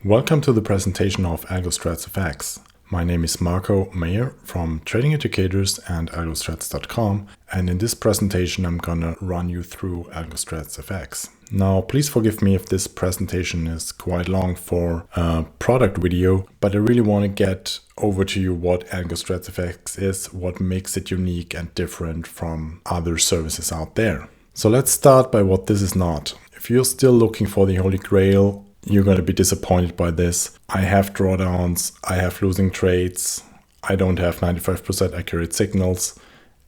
Welcome to the presentation of AlgoStrats FX. My name is Marco Meyer from Trading Educators and AlgoStrats.com, and in this presentation I'm gonna run you through AlgoStrats FX. Now please forgive me if this presentation is quite long for a product video, but I really want to get over to you what AlgoStrats FX is, what makes it unique and different from other services out there. So let's start by what this is not. If you're still looking for the Holy Grail, you're going to be disappointed by this. I have drawdowns, I have losing trades, I don't have 95% accurate signals,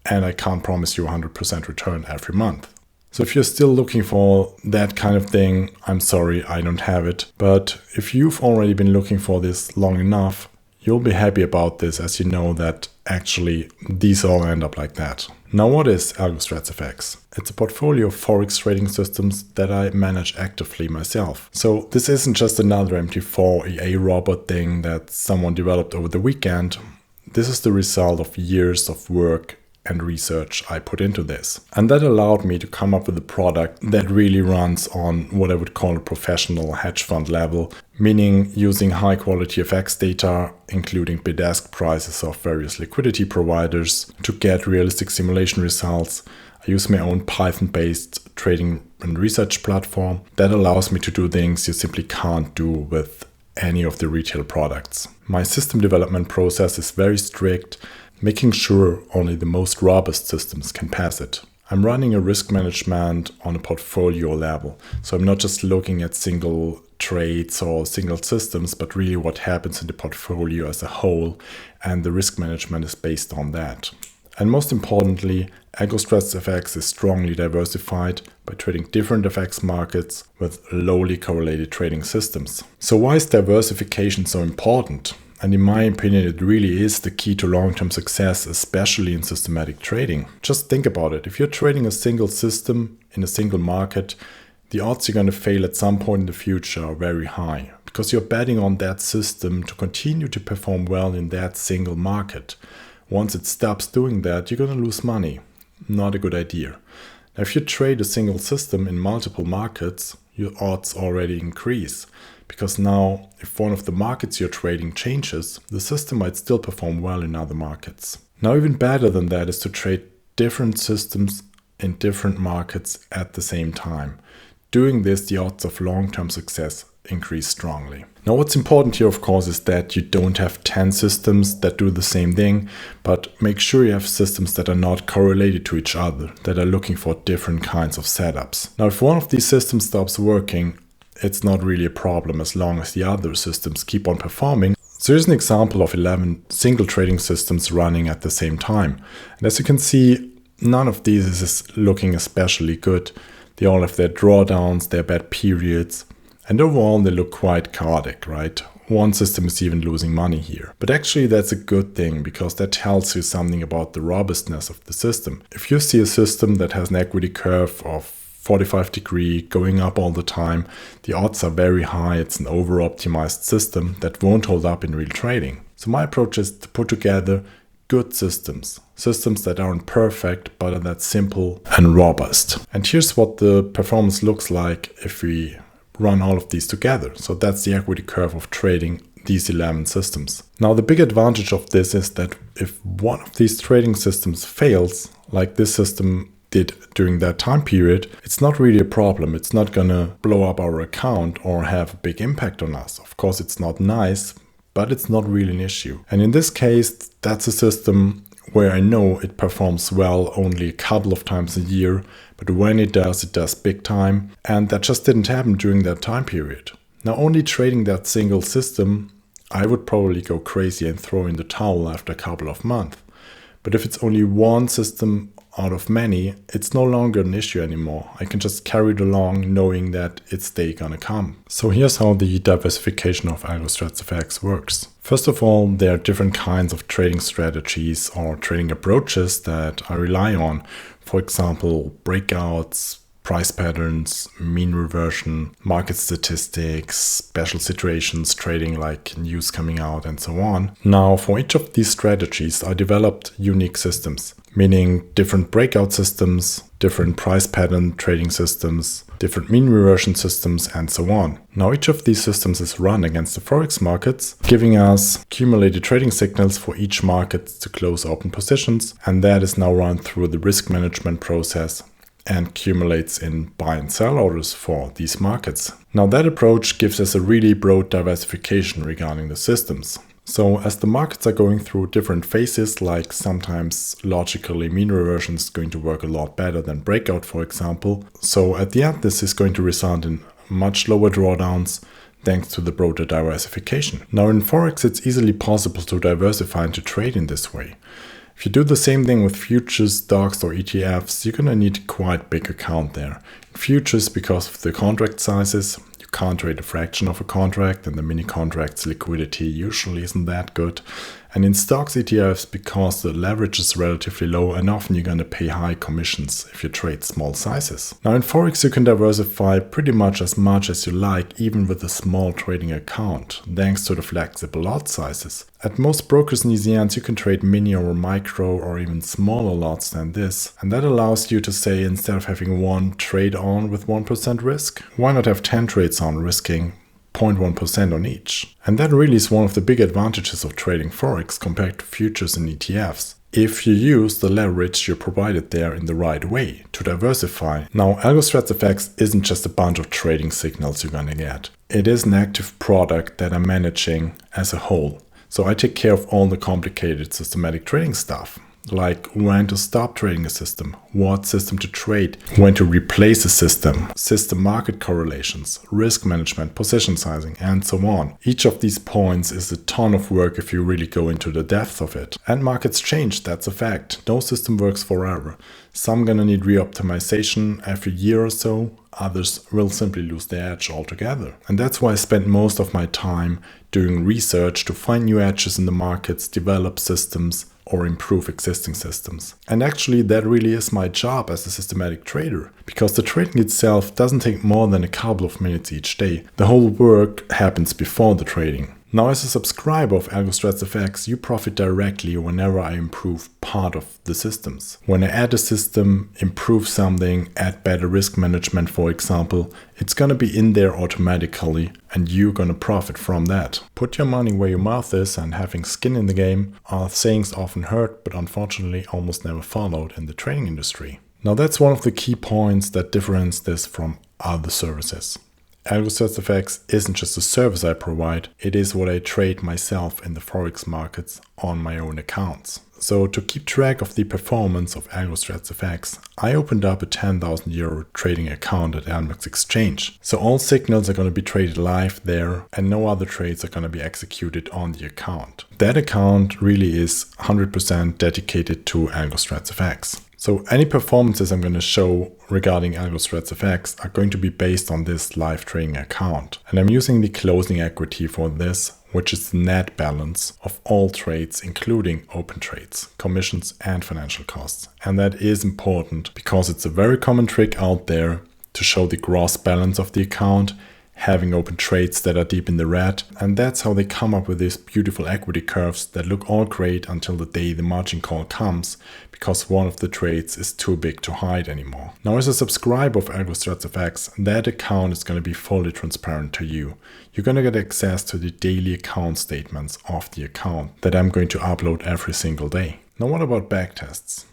and I can't promise you 100% return every month. So if you're still looking for that kind of thing, I'm sorry, I don't have it. But if you've already been looking for this long enough, you'll be happy about this, as you know that actually these all end up like that. Now what is AlgoStrats FX? It's a portfolio of forex trading systems that I manage actively myself. So this isn't just another MT4 EA robot thing that someone developed over the weekend. This is the result of years of work and research I put into this. And that allowed me to come up with a product that really runs on what I would call a professional hedge fund level, meaning using high quality FX data, including bid-ask prices of various liquidity providers to get realistic simulation results. I use my own Python-based trading and research platform that allows me to do things you simply can't do with any of the retail products. My system development process is very strict, making sure only the most robust systems can pass it. I'm running a risk management on a portfolio level, so I'm not just looking at single trades or single systems, but really what happens in the portfolio as a whole, and the risk management is based on that. And most importantly, AlgoStrats FX is strongly diversified by trading different FX markets with lowly correlated trading systems. So why is diversification so important? And in my opinion, it really is the key to long-term success, especially in systematic trading. Just think about it. If you're trading a single system in a single market, the odds you're going to fail at some point in the future are very high because you're betting on that system to continue to perform well in that single market. Once it stops doing that, you're going to lose money. Not a good idea. Now, if you trade a single system in multiple markets, your odds already increase. Because now, if one of the markets you're trading changes, the system might still perform well in other markets. Now, even better than that is to trade different systems in different markets at the same time. Doing this, the odds of long-term success increase strongly. Now, what's important here, of course, is that you don't have 10 systems that do the same thing, but make sure you have systems that are not correlated to each other, that are looking for different kinds of setups. Now, if one of these systems stops working, it's not really a problem as long as the other systems keep on performing. So here's an example of 11 single trading systems running at the same time. And as you can see, none of these is looking especially good. They all have their drawdowns, their bad periods, and overall they look quite chaotic, right? One system is even losing money here. But actually that's a good thing because that tells you something about the robustness of the system. If you see a system that has an equity curve of 45 degree going up all the time, the odds are very high. It's an over-optimized system that won't hold up in real trading. So my approach is to put together good systems that aren't perfect but are that simple and robust. And here's what the performance looks like if we run all of these together. So that's the equity curve of trading these 11 systems. Now the big advantage of this is that if one of these trading systems fails, like this system did during that time period, it's not really a problem. It's not gonna blow up our account or have a big impact on us. Of course, it's not nice, but it's not really an issue. And in this case, that's a system where I know it performs well only a couple of times a year, but when it does big time. And that just didn't happen during that time period. Now, only trading that single system, I would probably go crazy and throw in the towel after a couple of months. But if it's only one system out of many, it's no longer an issue anymore. I can just carry it along knowing that it's day gonna come. So here's how the diversification of AlgoStrats FX works. First of all, there are different kinds of trading strategies or trading approaches that I rely on. For example, breakouts, price patterns, mean reversion, market statistics, special situations, trading like news coming out, and so on. Now, for each of these strategies, I developed unique systems, meaning different breakout systems, different price pattern trading systems, different mean reversion systems, and so on. Now, each of these systems is run against the Forex markets, giving us cumulated trading signals for each market to close open positions, and that is now run through the risk management process and accumulates in buy and sell orders for these markets. Now, that approach gives us a really broad diversification regarding the systems. So as the markets are going through different phases, like sometimes logically mean reversion is going to work a lot better than breakout, for example. So at the end, this is going to result in much lower drawdowns thanks to the broader diversification. Now in Forex, it's easily possible to diversify and to trade in this way. If you do the same thing with futures, stocks or ETFs, you're going to need quite a big account there. In futures, because of the contract sizes, you can't trade a fraction of a contract, and the mini contract's liquidity usually isn't that good. And in stocks ETFs, because the leverage is relatively low, and often you're going to pay high commissions if you trade small sizes. Now in Forex, you can diversify pretty much as you like, even with a small trading account, thanks to the flexible lot sizes. At most brokers and ECNs, you can trade mini or micro or even smaller lots than this. And that allows you to say, instead of having one trade on with 1% risk, why not have 10 trades on risking 0.1% on each? And that really is one of the big advantages of trading Forex compared to futures and ETFs, if you use the leverage you're provided there in the right way to diversify. Now, AlgoStrats FX isn't just a bunch of trading signals you're gonna get. It is an active product that I'm managing as a whole. So I take care of all the complicated systematic trading stuff, like when to stop trading a system, what system to trade, when to replace a system market correlations, risk management, position sizing, and so on. Each of these points is a ton of work if you really go into the depth of it. And markets change, that's a fact. No system works forever. Some gonna need re-optimization every year or so. Others will simply lose their edge altogether. And that's why I spend most of my time doing research to find new edges in the markets, develop systems, or improve existing systems. And actually, that really is my job as a systematic trader, because the trading itself doesn't take more than a couple of minutes each day. The whole work happens before the trading. Now, as a subscriber of AlgoStrats FX, you profit directly whenever I improve part of the systems. When I add a system, improve something, add better risk management, for example, it's gonna be in there automatically and you're gonna profit from that. Put your money where your mouth is, and having skin in the game are sayings often heard, but unfortunately almost never followed in the trading industry. Now, that's one of the key points that differentiates this from other services. AlgoStrats FX isn't just a service I provide, it is what I trade myself in the Forex markets on my own accounts. So to keep track of the performance of AlgoStrats FX, I opened up a 10,000 euro trading account at Almex Exchange. So all signals are going to be traded live there, and no other trades are going to be executed on the account. That account really is 100% dedicated to AlgoStrats FX. So any performances I'm going to show regarding AlgoStrats FX are going to be based on this live trading account. And I'm using the closing equity for this, which is the net balance of all trades, including open trades, commissions, and financial costs. And that is important because it's a very common trick out there to show the gross balance of the account, having open trades that are deep in the red. And that's how they come up with these beautiful equity curves that look all great until the day the margin call comes, because one of the trades is too big to hide anymore. Now, as a subscriber of AlgoStrats FX, that account is going to be fully transparent to you. You're going to get access to the daily account statements of the account that I'm going to upload every single day. Now, what about backtests?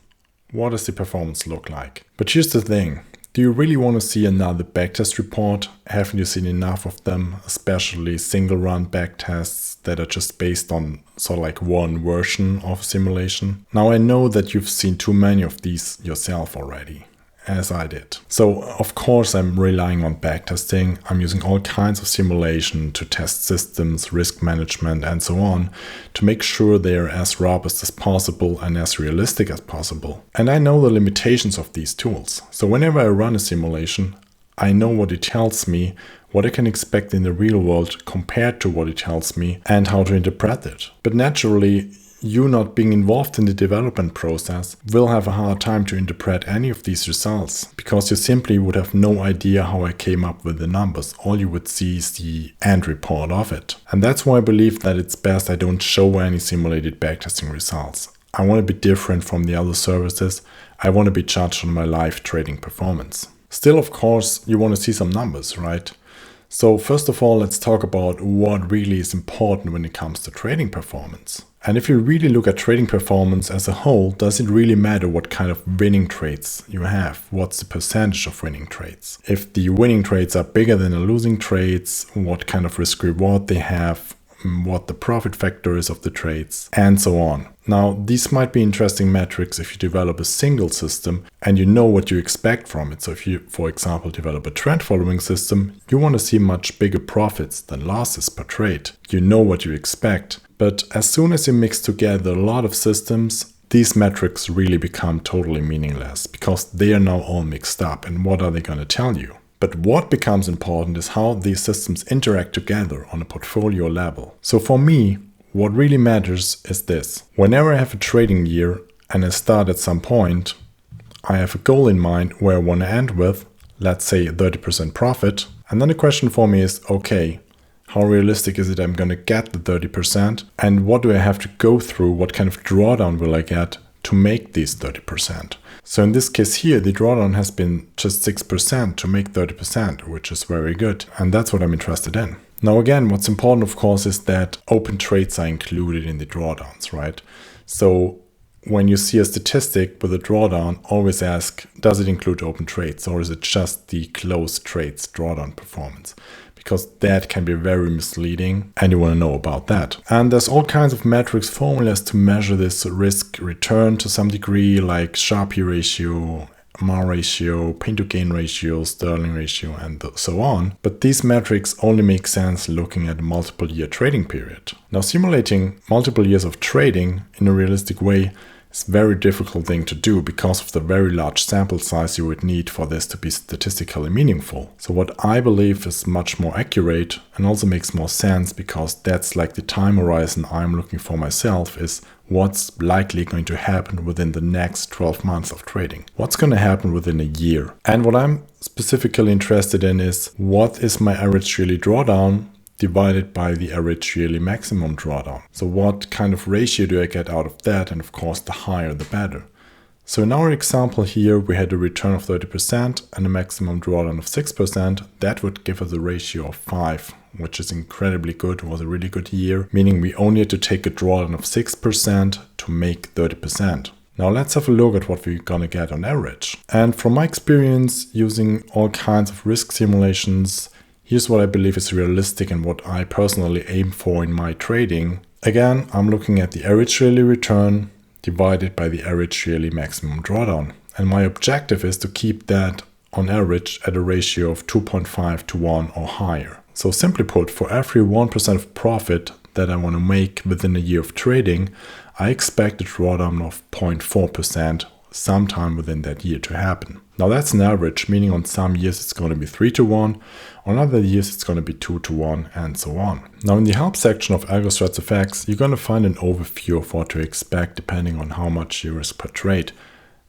What does the performance look like? But here's the thing. Do you really want to see another backtest report? Haven't you seen enough of them, especially single run backtests that are just based on sort of like one version of a simulation? Now, I know that you've seen too many of these yourself already, as I did. So of course I'm relying on backtesting. I'm using all kinds of simulation to test systems, risk management, and so on, to make sure they're as robust as possible and as realistic as possible. And I know the limitations of these tools. So whenever I run a simulation, I know what it tells me, what I can expect in the real world compared to what it tells me, and how to interpret it. But naturally, you not being involved in the development process will have a hard time to interpret any of these results, because you simply would have no idea how I came up with the numbers. All you would see is the end report of it. And that's why I believe that it's best I don't show any simulated backtesting results. I want to be different from the other services. I want to be judged on my live trading performance. Still, of course, you want to see some numbers, right? So first of all, let's talk about what really is important when it comes to trading performance. And if you really look at trading performance as a whole, does it really matter what kind of winning trades you have? What's the percentage of winning trades? If the winning trades are bigger than the losing trades, what kind of risk reward they have, what the profit factor is of the trades, and so on. Now, these might be interesting metrics if you develop a single system and you know what you expect from it. So if you, for example, develop a trend following system, you want to see much bigger profits than losses per trade. You know what you expect. But as soon as you mix together a lot of systems, these metrics really become totally meaningless, because they are now all mixed up. And what are they going to tell you? But what becomes important is how these systems interact together on a portfolio level. So for me, what really matters is this. Whenever I have a trading year and I start at some point, I have a goal in mind where I want to end with, let's say 30% profit. And then the question for me is, okay, how realistic is it I'm going to get the 30%? And what do I have to go through? What kind of drawdown will I get to make these 30%? So in this case here, the drawdown has been just 6% to make 30%, which is very good. And that's what I'm interested in. Now again, what's important, of course, is that open trades are included in the drawdowns, right? So when you see a statistic with a drawdown, always ask, does it include open trades, or is it just the closed trades drawdown performance? Because that can be very misleading and you want to know about that. And there's all kinds of metrics, formulas to measure this risk return to some degree, like Sharpe ratio, MAR ratio, pain to gain ratio, Sterling ratio, and so on. But these metrics only make sense looking at a multiple year trading period. Now, simulating multiple years of trading in a realistic way is a very difficult thing to do because of the very large sample size you would need for this to be statistically meaningful. So what I believe is much more accurate and also makes more sense, because that's like the time horizon I'm looking for myself, is what's likely going to happen within the next 12 months of trading. What's going to happen within a year? And what I'm specifically interested in is, what is my average yearly drawdown divided by the average yearly maximum drawdown? So what kind of ratio do I get out of that? And of course, the higher the better. So in our example here, we had a return of 30% and a maximum drawdown of 6%. That would give us a ratio of 5, which is incredibly good. It was a really good year, meaning we only had to take a drawdown of 6% to make 30%. Now let's have a look at what we're gonna get on average. And from my experience using all kinds of risk simulations, here's what I believe is realistic and what I personally aim for in my trading. Again, I'm looking at the average yearly return divided by the average yearly maximum drawdown. And my objective is to keep that on average at a ratio of 2.5 to 1 or higher. So simply put, for every 1% of profit that I want to make within a year of trading, I expect a drawdown of 0.4% sometime within that year to happen. Now that's an average, meaning on some years it's going to be 3 to 1, on other years it's going to be 2 to 1, and so on. Now in the help section of AlgoStrats FX, you're going to find an overview of what to expect depending on how much you risk per trade.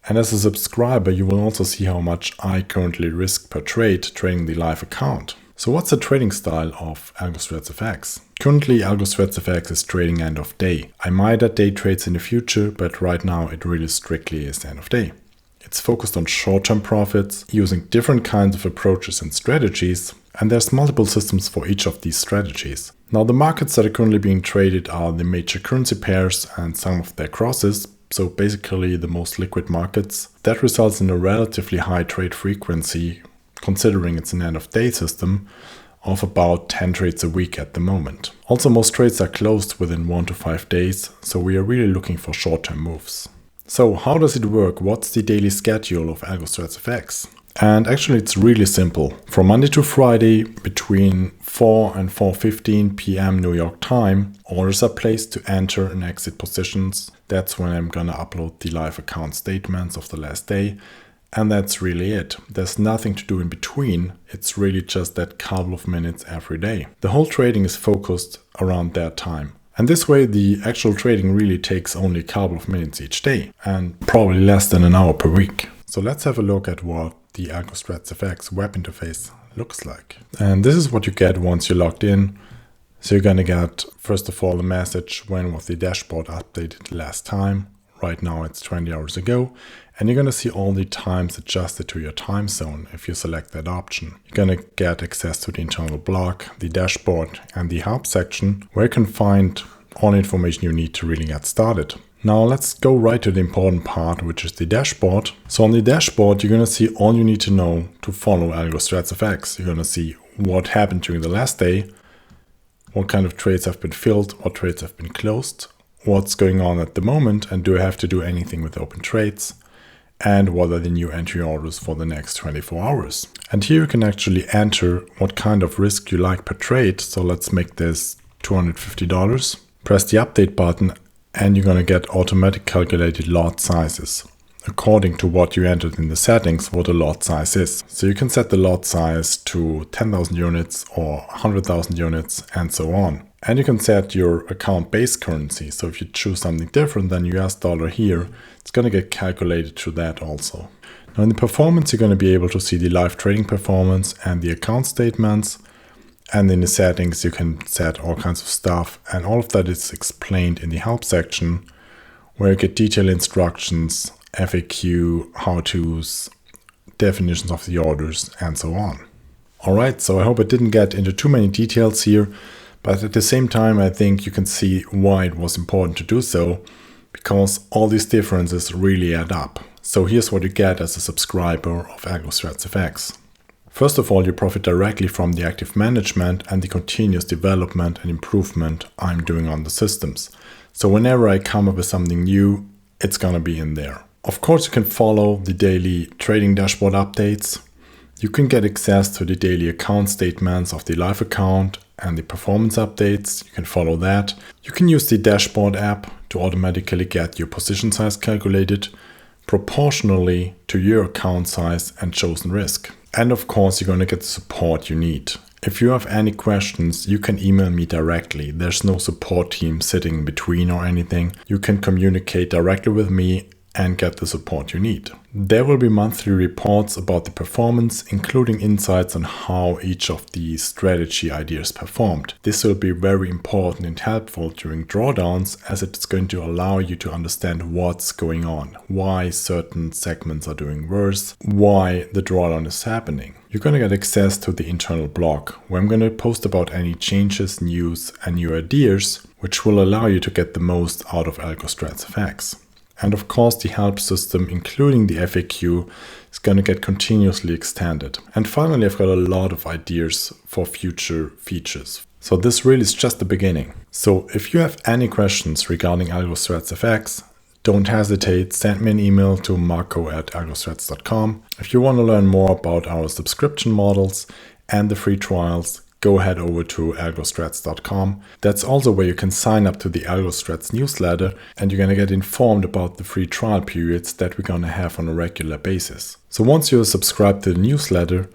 And as a subscriber, you will also see how much I currently risk per trade trading the live account. So what's the trading style of AlgoStrats FX? Currently, AlgoStrats FX is trading end of day. I might add day trades in the future, but right now it really strictly is end of day. It's focused on short-term profits, using different kinds of approaches and strategies, and there's multiple systems for each of these strategies. Now the markets that are currently being traded are the major currency pairs and some of their crosses, so basically the most liquid markets. That results in a relatively high trade frequency, considering it's an end-of-day system, of about 10 trades a week at the moment. Also, most trades are closed within 1 to 5 days, so we are really looking for short-term moves. So how does it work? What's the daily schedule of AlgoStrats FX? And actually it's really simple. From Monday to Friday between 4 and 4:15 p.m. New York time, orders are placed to enter and exit positions. That's when I'm gonna upload the live account statements of the last day. And that's really it. There's nothing to do in between. It's really just that couple of minutes every day. The whole trading is focused around that time. And this way the actual trading really takes only a couple of minutes each day and probably less than an hour per week. So let's have a look at what the AlgoStrats FX web interface looks like. And this is what you get once you're logged in. So you're going to get, first of all, a message when was the dashboard updated last time. Right now it's 20 hours ago. And you're going to see all the times adjusted to your time zone if you select that option. You're going to get access to the internal blog, the dashboard, and the help section, where you can find all the information you need to really get started. Now let's go right to the important part, which is the dashboard. So on the dashboard, you're going to see all you need to know to follow AlgoStrats FX. You're going to see what happened during the last day, what kind of trades have been filled, what trades have been closed, what's going on at the moment, and do I have to do anything with open trades, and what are the new entry orders for the next 24 hours. And here you can actually enter what kind of risk you like per trade. So let's make this $250. Press the update button and you're going to get automatic calculated lot sizes according to what you entered in the settings, what a lot size is. So you can set the lot size to 10,000 units or 100,000 units and so on. And you can set your account base currency. So if you choose something different than US dollar here, it's going to get calculated to that also. Now in the performance, you're going to be able to see the live trading performance and the account statements. And in the settings, you can set all kinds of stuff. And all of that is explained in the help section, where you get detailed instructions, FAQ, how-tos, definitions of the orders, and so on. All right, so I hope I didn't get into too many details here, but at the same time, I think you can see why it was important to do so, because all these differences really add up. So here's what you get as a subscriber of AlgoStrats FX. First of all, you profit directly from the active management and the continuous development and improvement I'm doing on the systems. So whenever I come up with something new, it's gonna be in there. Of course, you can follow the daily trading dashboard updates. You can get access to the daily account statements of the live account and the performance updates. You can follow that. You can use the dashboard app to automatically get your position size calculated proportionally to your account size and chosen risk. And of course, you're going to get the support you need. If you have any questions, you can email me directly. There's no support team sitting in between or anything. You can communicate directly with me and get the support you need. There will be monthly reports about the performance, including insights on how each of the strategy ideas performed. This will be very important and helpful during drawdowns, as it's going to allow you to understand what's going on, why certain segments are doing worse, why the drawdown is happening. You're going to get access to the internal blog, where I'm going to post about any changes, news, and new ideas, which will allow you to get the most out of AlgoStrats FX. And of course, the help system, including the FAQ, is going to get continuously extended. And finally, I've got a lot of ideas for future features. So this really is just the beginning. So if you have any questions regarding AlgoStrats FX, don't hesitate, send me an email to marco@algostrats.com. If you want to learn more about our subscription models and the free trials, go head over to AlgoStrats.com. That's also where you can sign up to the AlgoStrats newsletter, and you're going to get informed about the free trial periods that we're going to have on a regular basis. So once you're subscribed to the newsletter,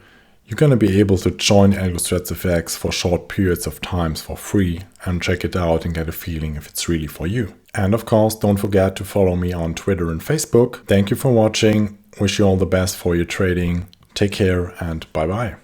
you're going to be able to join AlgoStrats FX for short periods of times for free and check it out and get a feeling if it's really for you. And of course, don't forget to follow me on Twitter and Facebook. Thank you for watching. Wish you all the best for your trading. Take care and bye-bye.